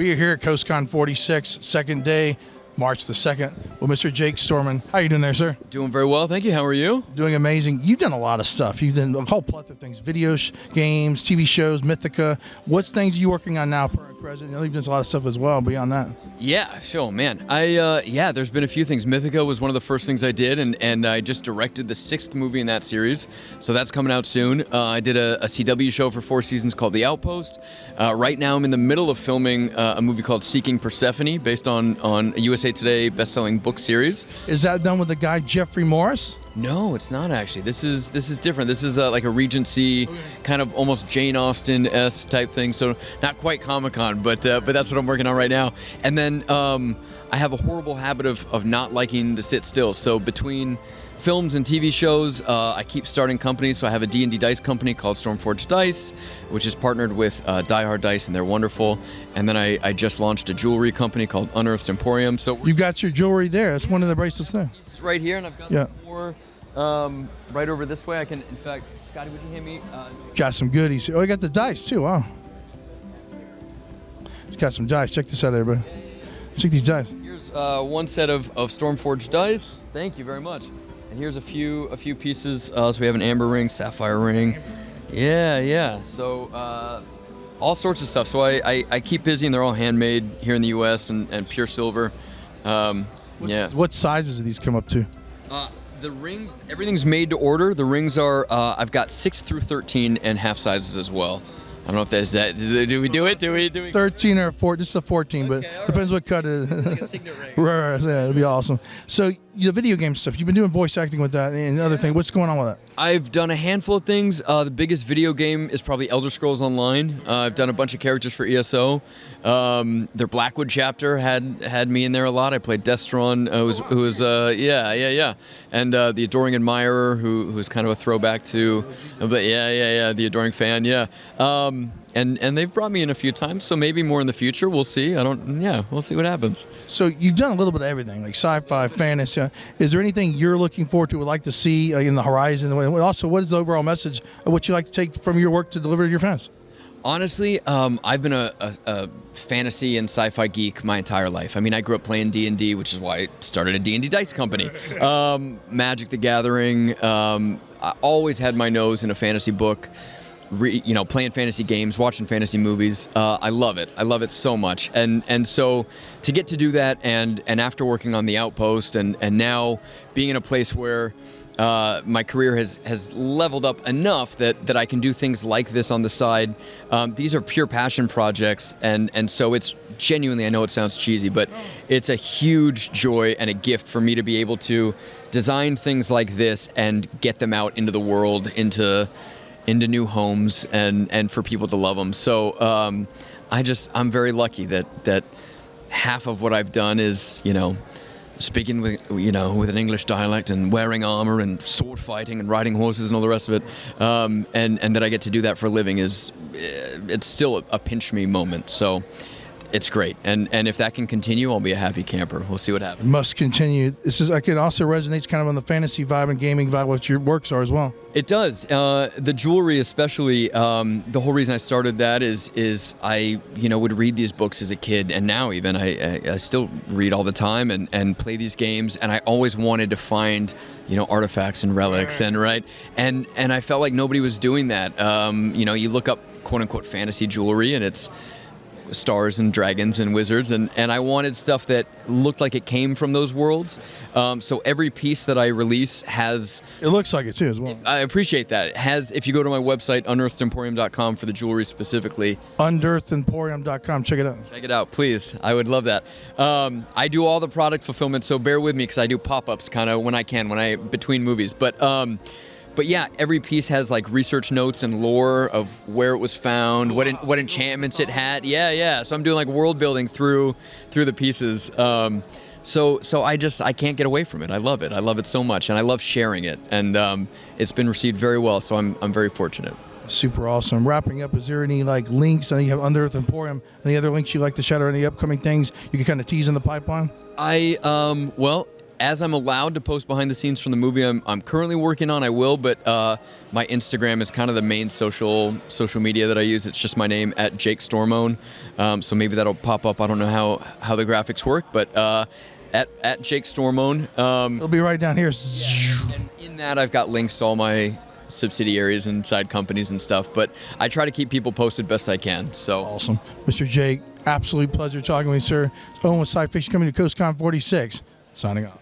We are here at CoastCon 46, second day, March the 2nd, with Mr. Jake Stormoen. How are you doing there, sir? Doing very well, thank you. How are you? Doing amazing. You've done a lot of stuff. You've done a whole plethora of things, games, TV shows, Mythica. What's things are you working on now, President? You've done a lot of stuff as well beyond that. Yeah, sure, man. There's been a few things. Mythica was one of the first things I did, and I just directed the 6th movie in that series, so that's coming out soon. I did a CW show for 4 seasons called The Outpost. Right now I'm in the middle of filming a movie called Seeking Persephone, based on a USA Today best-selling book series. Is that done with the guy Jeffrey Morris? No, it's not actually. This is different. This is like a Regency, kind of almost Jane Austen-esque type thing. So not quite Comic-Con, but that's what I'm working on right now. And then I have a horrible habit of not liking to sit still. So between films and TV shows, I keep starting companies. So I have a D&D dice company called Stormforged Dice, which is partnered with Die Hard Dice, and they're wonderful. And then I just launched a jewelry company called Unearthed Emporium. So you've got your jewelry there. That's one of the bracelets there. It's right here, and I've got more right over this way. I can, in fact, Scotty, would you hand me? Got some goodies. Oh, you got the dice too. Wow. It's got some dice. Check this out, everybody. Check these dice. Here's one set of Stormforged dice. Thank you very much. And here's a few pieces. So we have an amber ring, sapphire ring. Yeah. So all sorts of stuff. So I keep busy, and they're all handmade here in the U.S. and pure silver. What sizes do these come up to? The rings, everything's made to order. The rings are, I've got 6 through 13 and half sizes as well. I don't know if that's that. Do we do it? Do we? 13 or 14. This is a 14, but depends what cut it is. Like a signet ring. Right, yeah, it'd be awesome. So the video game stuff, you've been doing voice acting with that and other thing. What's going on with that? I've done a handful of things. The biggest video game is probably Elder Scrolls Online. I've done a bunch of characters for ESO. Their Blackwood chapter had me in there a lot. I played Destron, who was and the Adoring Admirer, who's kind of a throwback to, the Adoring Fan, And they've brought me in a few times, so maybe more in the future. We'll see. We'll see what happens. So you've done a little bit of everything, like sci-fi, fantasy. Is there anything you're looking forward to, would like to see in the horizon? Also, what is the overall message of what you like to take from your work to deliver to your fans? Honestly, I've been a fantasy and sci-fi geek my entire life. I mean, I grew up playing D&D, which is why I started a D&D dice company. Magic the Gathering. I always had my nose in a fantasy book. Playing fantasy games, watching fantasy movies. I love it. I love it so much. And so to get to do that, and after working on The Outpost, and now being in a place where my career has leveled up enough that I can do things like this on the side. These are pure passion projects, and so it's genuinely, I know it sounds cheesy, but it's a huge joy and a gift for me to be able to design things like this and get them out into the world, into new homes, and for people to love them. So I'm very lucky that half of what I've done is, speaking with an English dialect and wearing armor and sword fighting and riding horses and all the rest of it, and that I get to do that for a living it's still a pinch me moment. So it's great, and if that can continue, I'll be a happy camper. We'll see what happens. It must continue. I can also resonates kind of on the fantasy vibe and gaming vibe, what your works are as well. It does. The jewelry, especially. The whole reason I started that is I would read these books as a kid, and now even I still read all the time and play these games, and I always wanted to find artifacts and relics and I felt like nobody was doing that. You look up quote unquote fantasy jewelry, and it's stars and dragons and wizards, and I wanted stuff that looked like it came from those worlds. So every piece that I release has... It looks like it too as well. I appreciate that. It has, if you go to my website, unearthedemporium.com, for the jewelry specifically. unearthedemporium.com, check it out. Check it out, please. I would love that. I do all the product fulfillment, so bear with me because I do pop-ups kind of when I can, between movies. But yeah, every piece has like research notes and lore of where it was found, what enchantments it had. Yeah. So I'm doing like world building through the pieces. So I can't get away from it. I love it. I love it so much, and I love sharing it. And it's been received very well. So I'm very fortunate. Super awesome. Wrapping up, is there any links? I know you have Unearthed Emporium. Any other links you'd like to shout out? Any upcoming things you can kind of tease in the pipeline? as I'm allowed to post behind the scenes from the movie I'm currently working on, I will, but my Instagram is kind of the main social media that I use. It's just my name, at Jake Stormoen. So maybe that'll pop up. I don't know how the graphics work, but at Jake Stormoen. It'll be right down here. And in that, I've got links to all my subsidiaries and side companies and stuff, but I try to keep people posted best I can. So Awesome. Mr. Jake, absolute pleasure talking with you, sir. Owen with Sci Fiction coming to CoastCon 46. Signing off.